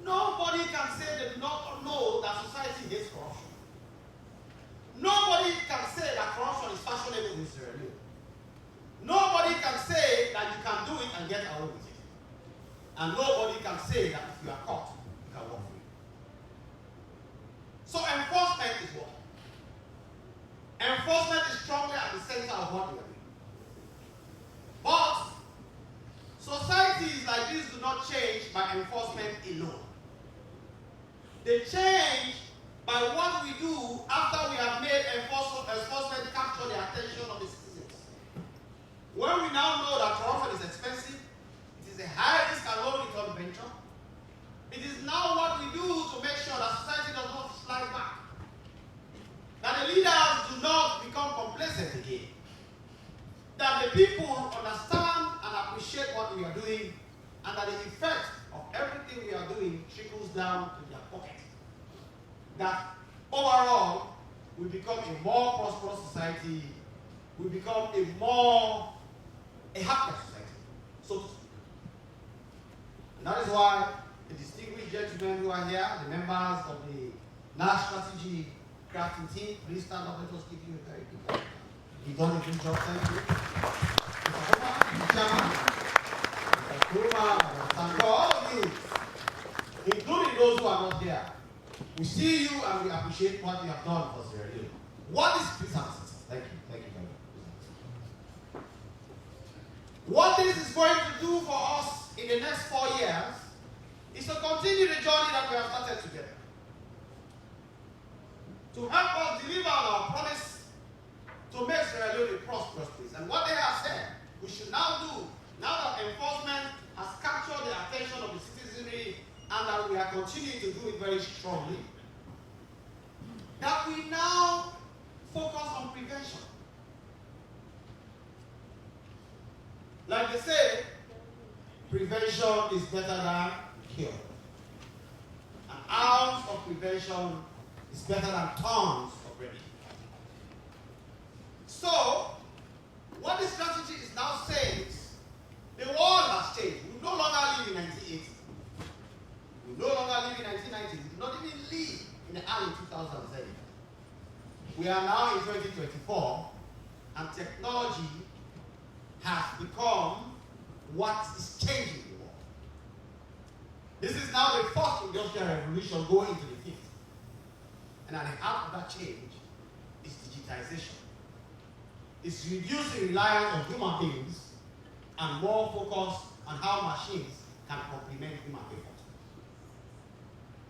nobody can say they do not know that society hates corruption. Nobody can say that corruption is fashionable in Sierra Leone. Nobody can say that you can do it and get away with it. And nobody can say that if you are caught, you can walk free. So enforcement is what? Enforcement is strongly at the center of what we are doing. But societies like this do not change by enforcement alone. They change by what we do after we have made enforcement capture the attention of the citizens. When we now know that corruption is expensive, it is a high risk and low return venture, it is now what we do to make sure that society does not slide back. That the leaders do not become complacent again. That the people understand and appreciate what we are doing, and that the effect of everything we are doing trickles down to their pocket. That overall, we become a more prosperous society, we become a happier society, so to speak. And that is why the distinguished gentlemen who are here, the members of the National Strategy Crafting Team, please stand up, let us give you a very big hand. You've done a good job, thank you. Mr. Homer, Mr. Chairman, Mr. Kuruma, and all of you, including those who are not here. We see you and we appreciate what you have done for Sierra Leone. What is this answer? Thank you very much. What this is going to do for us in the next 4 years is to continue the journey that that we have started together to help us deliver on our promise to make Sierra Leone a prosperous place. And what they have said we should now do, now that enforcement has captured the attention of the citizenry and that we are continuing to do it very strongly, that we now focus on prevention. Like they say, prevention is better than cure. An ounce of prevention is better than tons of remedy. So, what this strategy is now saying is, the world has changed. We no longer live in 1980. We no longer live in 1990. We do not even live in the early 2000s. We are now in 2024, and technology has become what is changing the world. This is now the fourth industrial revolution going into the fifth. And at the heart of that change is digitization. It's reducing reliance on human beings and more focus on how machines can complement human effort.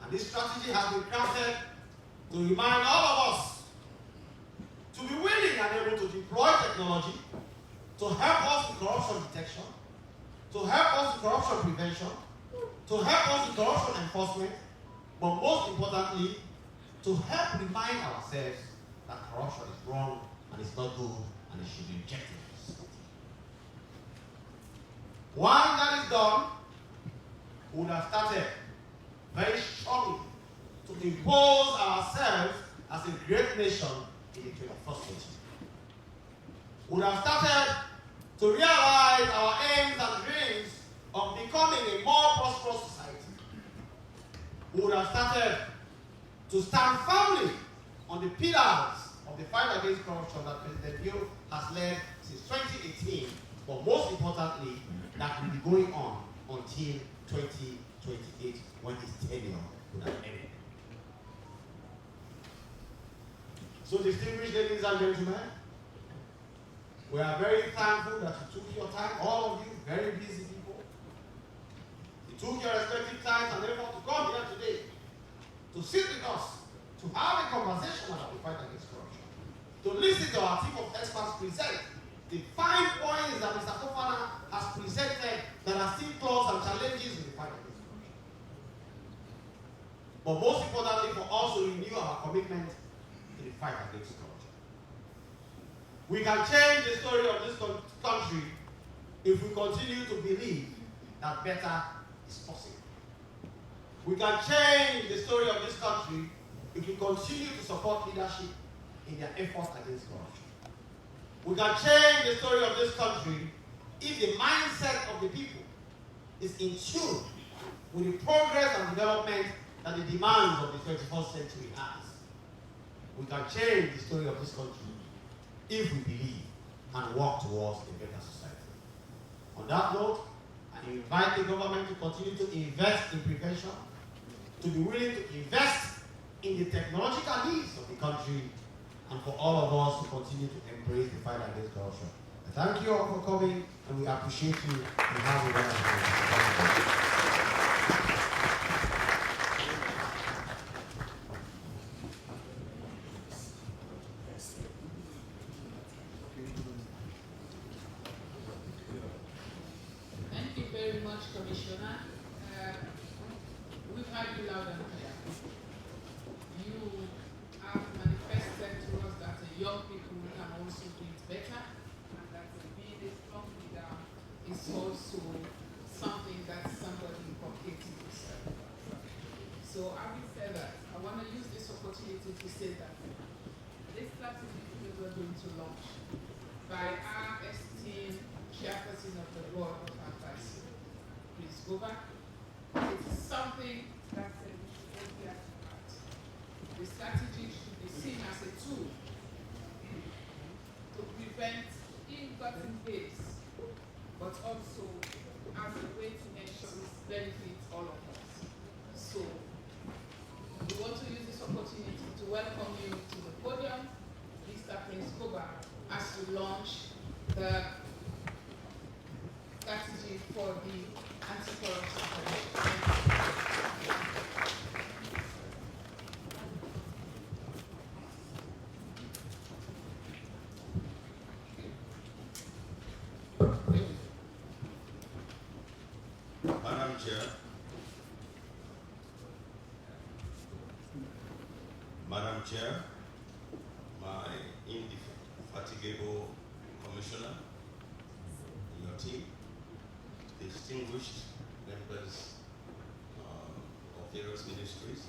And this strategy has been crafted to remind all of us to be willing and able to deploy technology to help us with corruption detection, to help us with corruption prevention, to help us with corruption enforcement, but most importantly, to help remind ourselves that corruption is wrong and it's not good and it should be rejected. When that is done, we would have started very strongly to impose ourselves as a great nation in the 21st century. We would have started to realize our aims and dreams of becoming a more prosperous society. We would have started to stand firmly on the pillars of the fight against corruption that President Leone has led since 2018, but most importantly, that will be going on until 2028 when his tenure would have ended. So, distinguished ladies and gentlemen, we are very thankful that you took your time, all of you, very busy people. You took your respective times and effort to come here today, to sit with us, to have a conversation about the fight against corruption, to listen to our team of experts present the 5 points that Mr. Fofana has presented that are still flaws and challenges in the fight against corruption. But most importantly, for us to renew our commitment to the fight against corruption. We can change the story of this country if we continue to believe that better is possible. We can change the story of this country if we continue to support leadership in their efforts against corruption. We can change the story of this country if the mindset of the people is in tune with the progress and development that the demands of the 21st century has. We can change the story of this country if we believe and work towards a better society. On that note, I invite the government to continue to invest in prevention, to be willing to invest in the technological needs of the country, and for all of us to continue to embrace the fight against corruption. I thank you all for coming, and we appreciate you and have a wonderful day. Thank you very much, Commissioner. We've had you loud and clear. You have manifested to us that young people can also do it better, and that being a strong leader is also something that somebody inculcates in yourself. So having said that, I want to use this opportunity to say that this strategy that we're going to launch by our esteemed chairperson of the board of advice, Chris Goba, it's something that we should all be at heart. The strategy should be seen as a tool to prevent ill-gotten gains, but also as a way to ensure this benefits all of us. So, we want to use this opportunity to welcome you to the podium, Mr. Prince Goba, as we launch the strategy for the anti-corruption commission. Madam Chair, my indefatigable commissioner, your team, distinguished members of various ministries,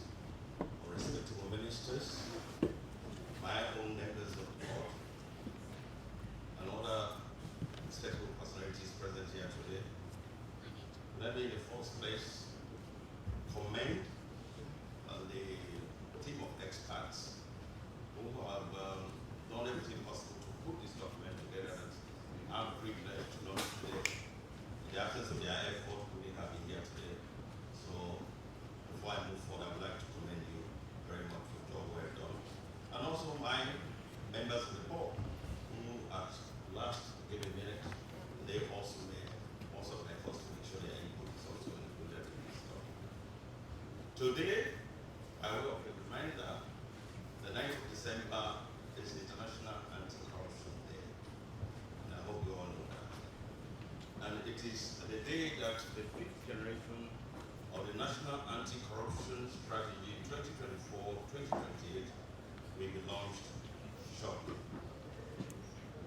respectable ministers, my own members of the board, and other respectable personalities present here today. Let me in the first place commend the team of experts who have done everything possible to put this document together. I'm privileged to know today the absence of their effort we didn't have here today. So before I move forward, I would like to commend you very much for the job well done. And also my members of the board who at last gave a minute, they also made also efforts to make sure their input is also included in this document. Today, I will be reminded that the 9th of December is International Anti-Corruption Day. And I hope you all know that. And it is the day that the 5th generation of the National Anti-Corruption Strategy 2024-2028 will be launched shortly.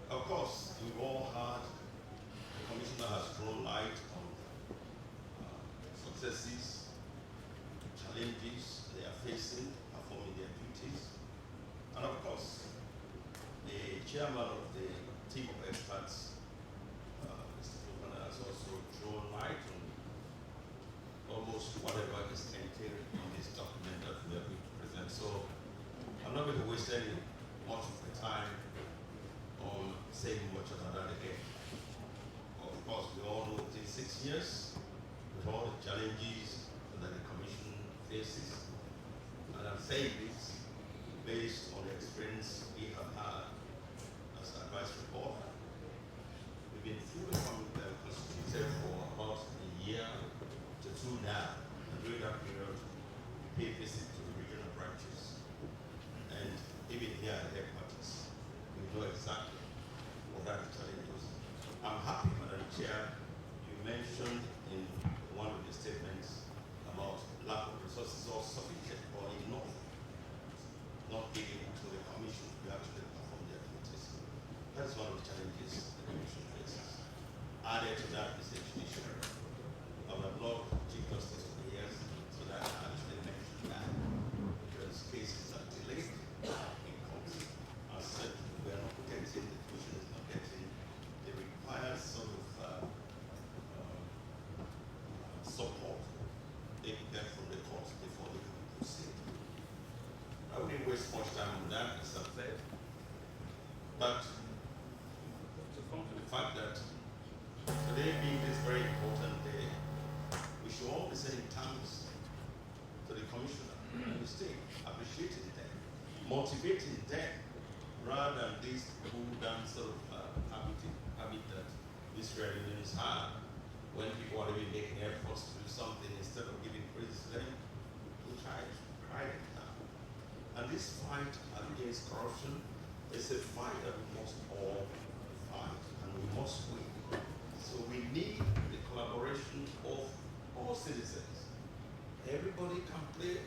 Of course, we've all heard the Commissioner has thrown light on successes, challenges they are facing, performing their duties. And of course, the chairman of the team of experts, Mr. Fulman, has also thrown light on almost whatever is entailed in this document that we are going to present. So I'm not going to waste any much of the time on saying much about that again. Of course, we all know within 6 years, with all the challenges that the Commission faces, and I'm saying this based on the experience we have had as advisory board. We've been fully constituted for about a year to 2 now, and during that period, we paid visit to the regional branches, and even here at headquarters, we know exactly what are the challenges. I'm happy, Madam Chair, you mentioned in one of the statements about lack of resources or sufficient or enough, not giving to the Commission to actually perform their duties. That's one of the challenges the Commission faces. Added to that is the judiciary. I would have loved Chief Justice for years so that I actually mentioned that, because cases are delayed in court. As said, we are not getting, the Commission is not getting the required sort of support they can get from the court before they can proceed. I wouldn't waste much time on that, as I've said. But to come to the fact that today being this very important day, we should all be saying thanks to the Commissioner and the state, appreciating them, motivating them, rather than this cool-down sort of habit that these unions have, when people are really making efforts to do something instead of giving praise to them, we try to cry them down. And this fight against corruption is a fight that we must all fight, and we must win. So we need the collaboration of all citizens. Everybody can play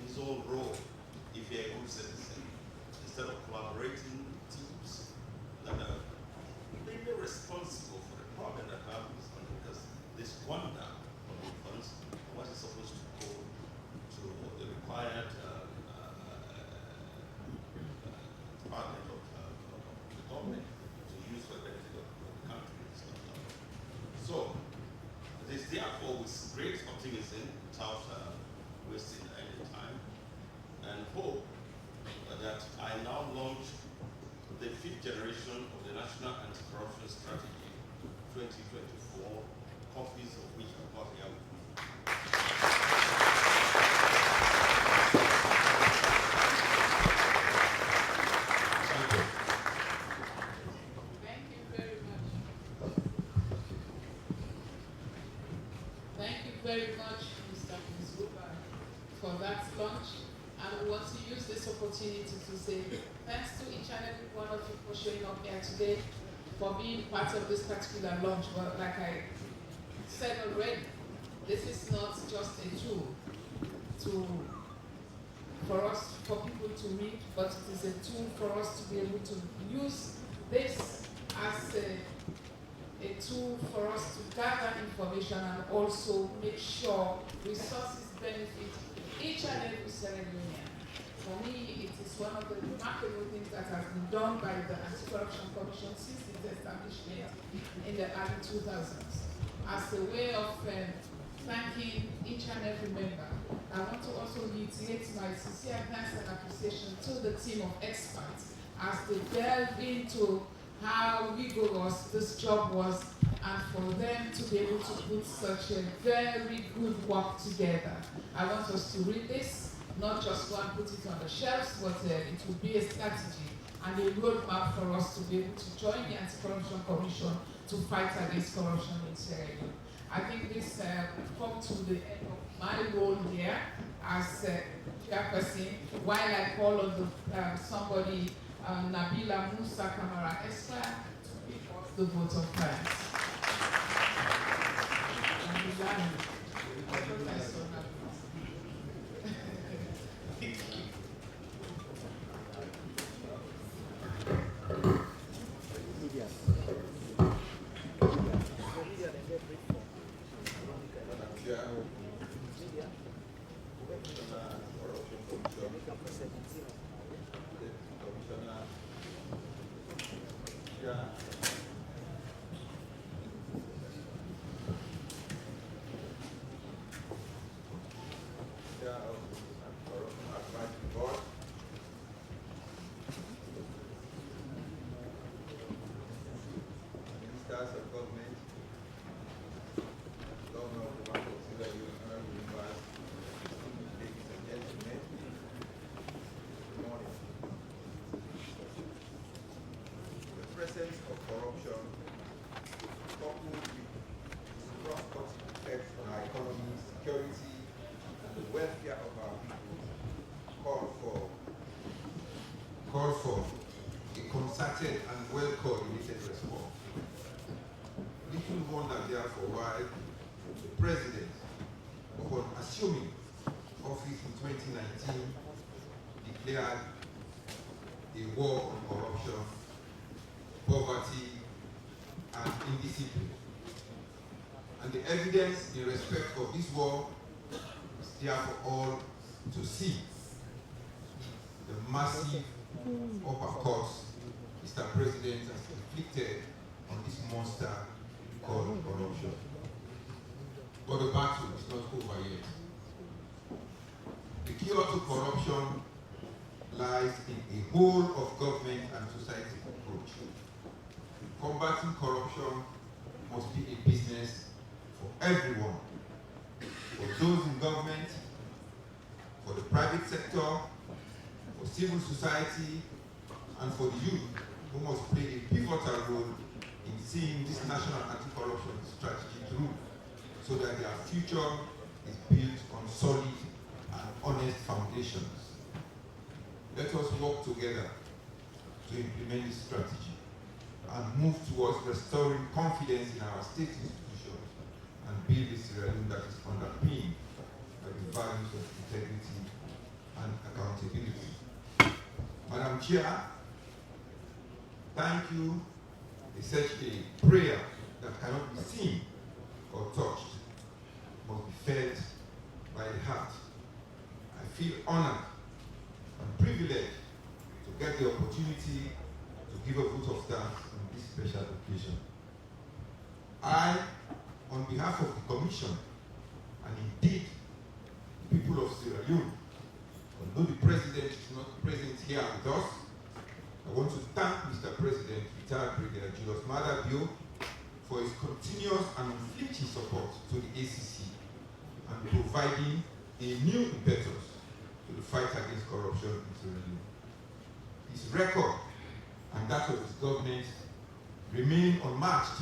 his own role if you're a good citizen, instead of collaborating with teams that are really responsible for the problem that happens, because they squander public funds, what is supposed to go to the required department of the government to use for the benefit of the country. So, it is therefore with great optimism, without wasting any time, and hope that I now launch the 5th generation of the National Anti-Corruption Strategy 2024, copies of which I've got here with me. Thank you very much. Thank you very much, Mr. Misuba, for that launch. And we want to use this opportunity to say thanks to each and every one of you for showing up here today, for being part of this particular launch. But like I said already, this is not just a tool for us for people to read, but it is a tool for us to be able to use this as a tool for us to gather information and also make sure resources benefit each and every Sierra Leonean. For me, it is one of the remarkable things that has been done by the Anti-Corruption Commission since its establishment in the early 2000s. As a way of thanking each and every member, I want to also reiterate my sincere thanks and appreciation to the team of experts as they delve into how rigorous this job was, and for them to be able to put such a very good work together. I want us to read this, not just go and put it on the shelves, but it will be a strategy and a roadmap for us to be able to join the Anti-Corruption Commission to fight against corruption in Sierra Leone. I think this comes to the end of my role here as chairperson, while I call on somebody, Nabila Musa Kamara Esquire, to pick up the vote of thanks. Of corruption, coupled with cross-cutting effects on our economy, security, and the welfare of our people, call for a concerted and well-coordinated response. Little wonder, therefore, why the President, upon assuming office in 2019, declared a war on corruption, poverty, and indiscipline. And the evidence in respect of this war is there for all to see. The massive uppercuts Mr. President has inflicted on this monster called corruption. But the battle is not over yet. The cure to corruption lies in a whole of government and society approach. Combating corruption must be a business for everyone, for those in government, for the private sector, for civil society, and for the youth, who must play a pivotal role in seeing this national anti-corruption strategy through, so that their future is built on solid and honest foundations. Let us work together to implement this strategy and move towards restoring confidence in our state institutions and build a Sierra Leone that is underpinned by the values of integrity and accountability. Madam Chair, thank you is such a prayer that cannot be seen or touched, must be felt by the heart. I feel honored and privileged to get the opportunity to give a vote of thanks on this special occasion. I, on behalf of the Commission, and indeed the people of Sierra Leone, although the President is not present here with us, I want to thank Mr. President, retired Brigadier Julius Madabio, for his continuous and unflinching support to the ACC and providing a new impetus to the fight against corruption in Sierra Leone. His record and that of his government remain unmatched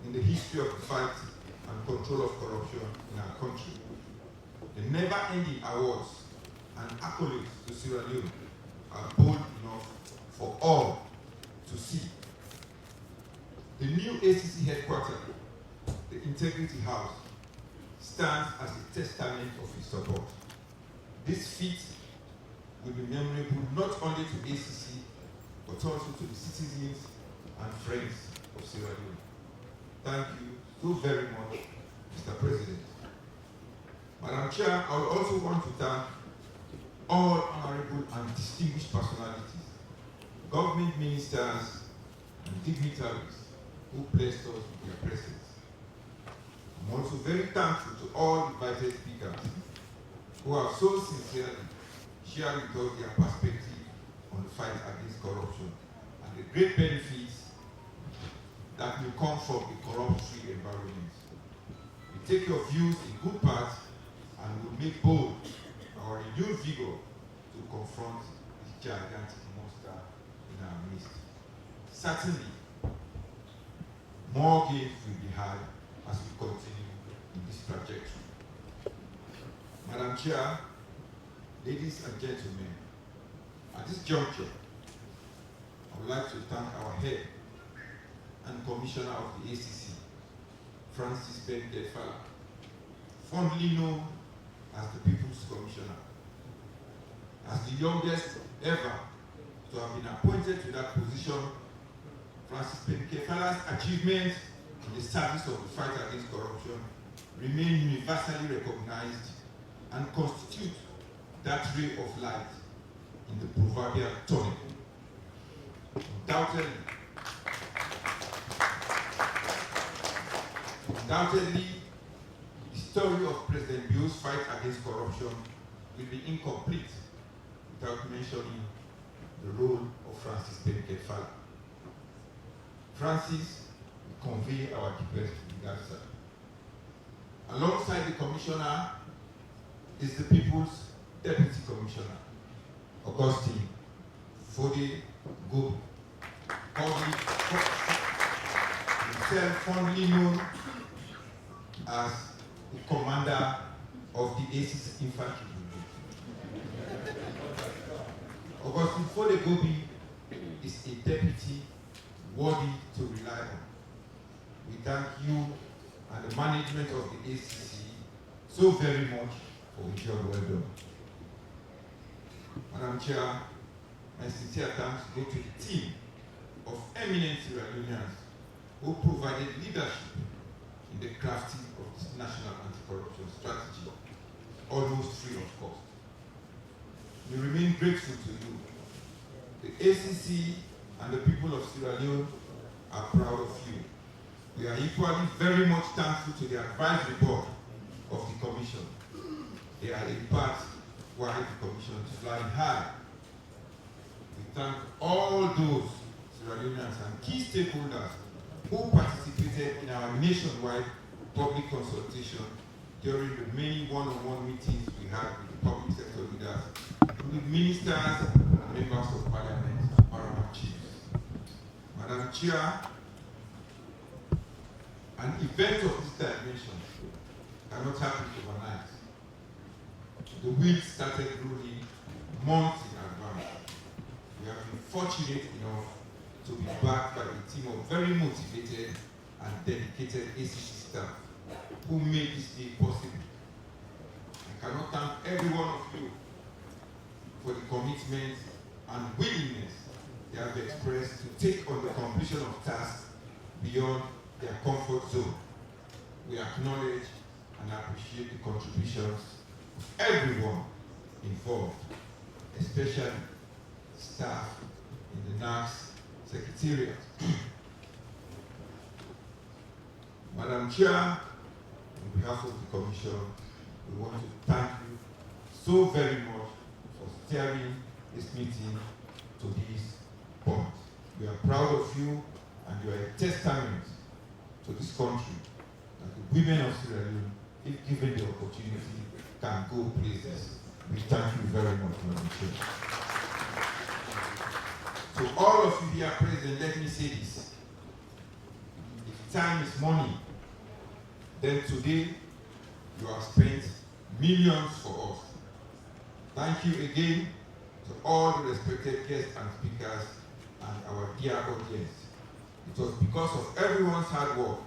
in the history of the fight and control of corruption in our country. The never-ending awards and accolades to Sierra Leone are bold enough for all to see. The new ACC headquarters, the Integrity House, stands as a testament of his support. This feat will be memorable not only to ACC, but also to the citizens and friends of Sierra Leone. Thank you so very much, Mr. President. Madam Chair, I would also want to thank all honorable and distinguished personalities, government ministers and dignitaries who blessed us with their presence. I'm also very thankful to all invited speakers who have so sincerely shared with us their perspective on the fight against corruption and the great benefits that will come from a corrupt-free environment. We take your views in good part and will make bold our renewed vigor to confront this gigantic monster in our midst. Certainly, more gains will be had as we continue in this trajectory. Madam Chair, ladies and gentlemen, at this juncture, I would like to thank our head and commissioner of the ACC, Francis Ben-Defala, fondly known as the People's Commissioner. As the youngest ever to have been appointed to that position, Francis Ben-Defala's achievements in the service of the fight against corruption remain universally recognized and constitute that ray of light in the proverbial tunnel. Undoubtedly, the story of President Bio's fight against corruption will be incomplete without mentioning the role of Francis Ben-Defala. Francis will convey our deepest regards. Alongside the Commissioner is the People's Deputy Commissioner, Augustine Fode Gobi, himself fondly known as the commander of the ACC Infantry Brigade. Augustine Fode Gobi is a deputy worthy to rely on. We thank you and the management of the ACC so very much for the job well done. Madam Chair, my sincere thanks go to the team of eminent Sierra Leoneans who provided leadership in the crafting of this national anti-corruption strategy, almost free of cost. We remain grateful to you. The ACC and the people of Sierra Leone are proud of you. We are equally very much thankful to the advisory board of the Commission. They are in part why the Commission is flying high. We thank all those Sierra Leoneans and key stakeholders who participated in our nationwide public consultation during the many one-on-one meetings we had with the public sector leaders, with ministers and members of parliament and paramount chiefs. Madam Chair, an event of this dimension cannot happen overnight. The wheels started rolling months in advance. We have been fortunate enough to be backed by a team of very motivated and dedicated ACC staff who made this day possible. I cannot thank every one of you for the commitment and willingness they have expressed to take on the completion of tasks beyond their comfort zone. We acknowledge and appreciate the contributions of everyone involved, especially staff in the NACS Secretariat. Madam Chair, on behalf of the Commission, we want to thank you so very much for steering this meeting to this point. We are proud of you and you are a testament to this country that the women of Sierra Leone, if given the opportunity, can go places. We thank you very much, Madam Chair. To all of you here present, let me say this. If time is money, then today you have spent millions for us. Thank you again to all the respected guests and speakers and our dear audience. It was because of everyone's hard work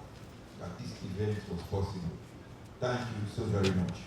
that this event was possible. Thank you so very much.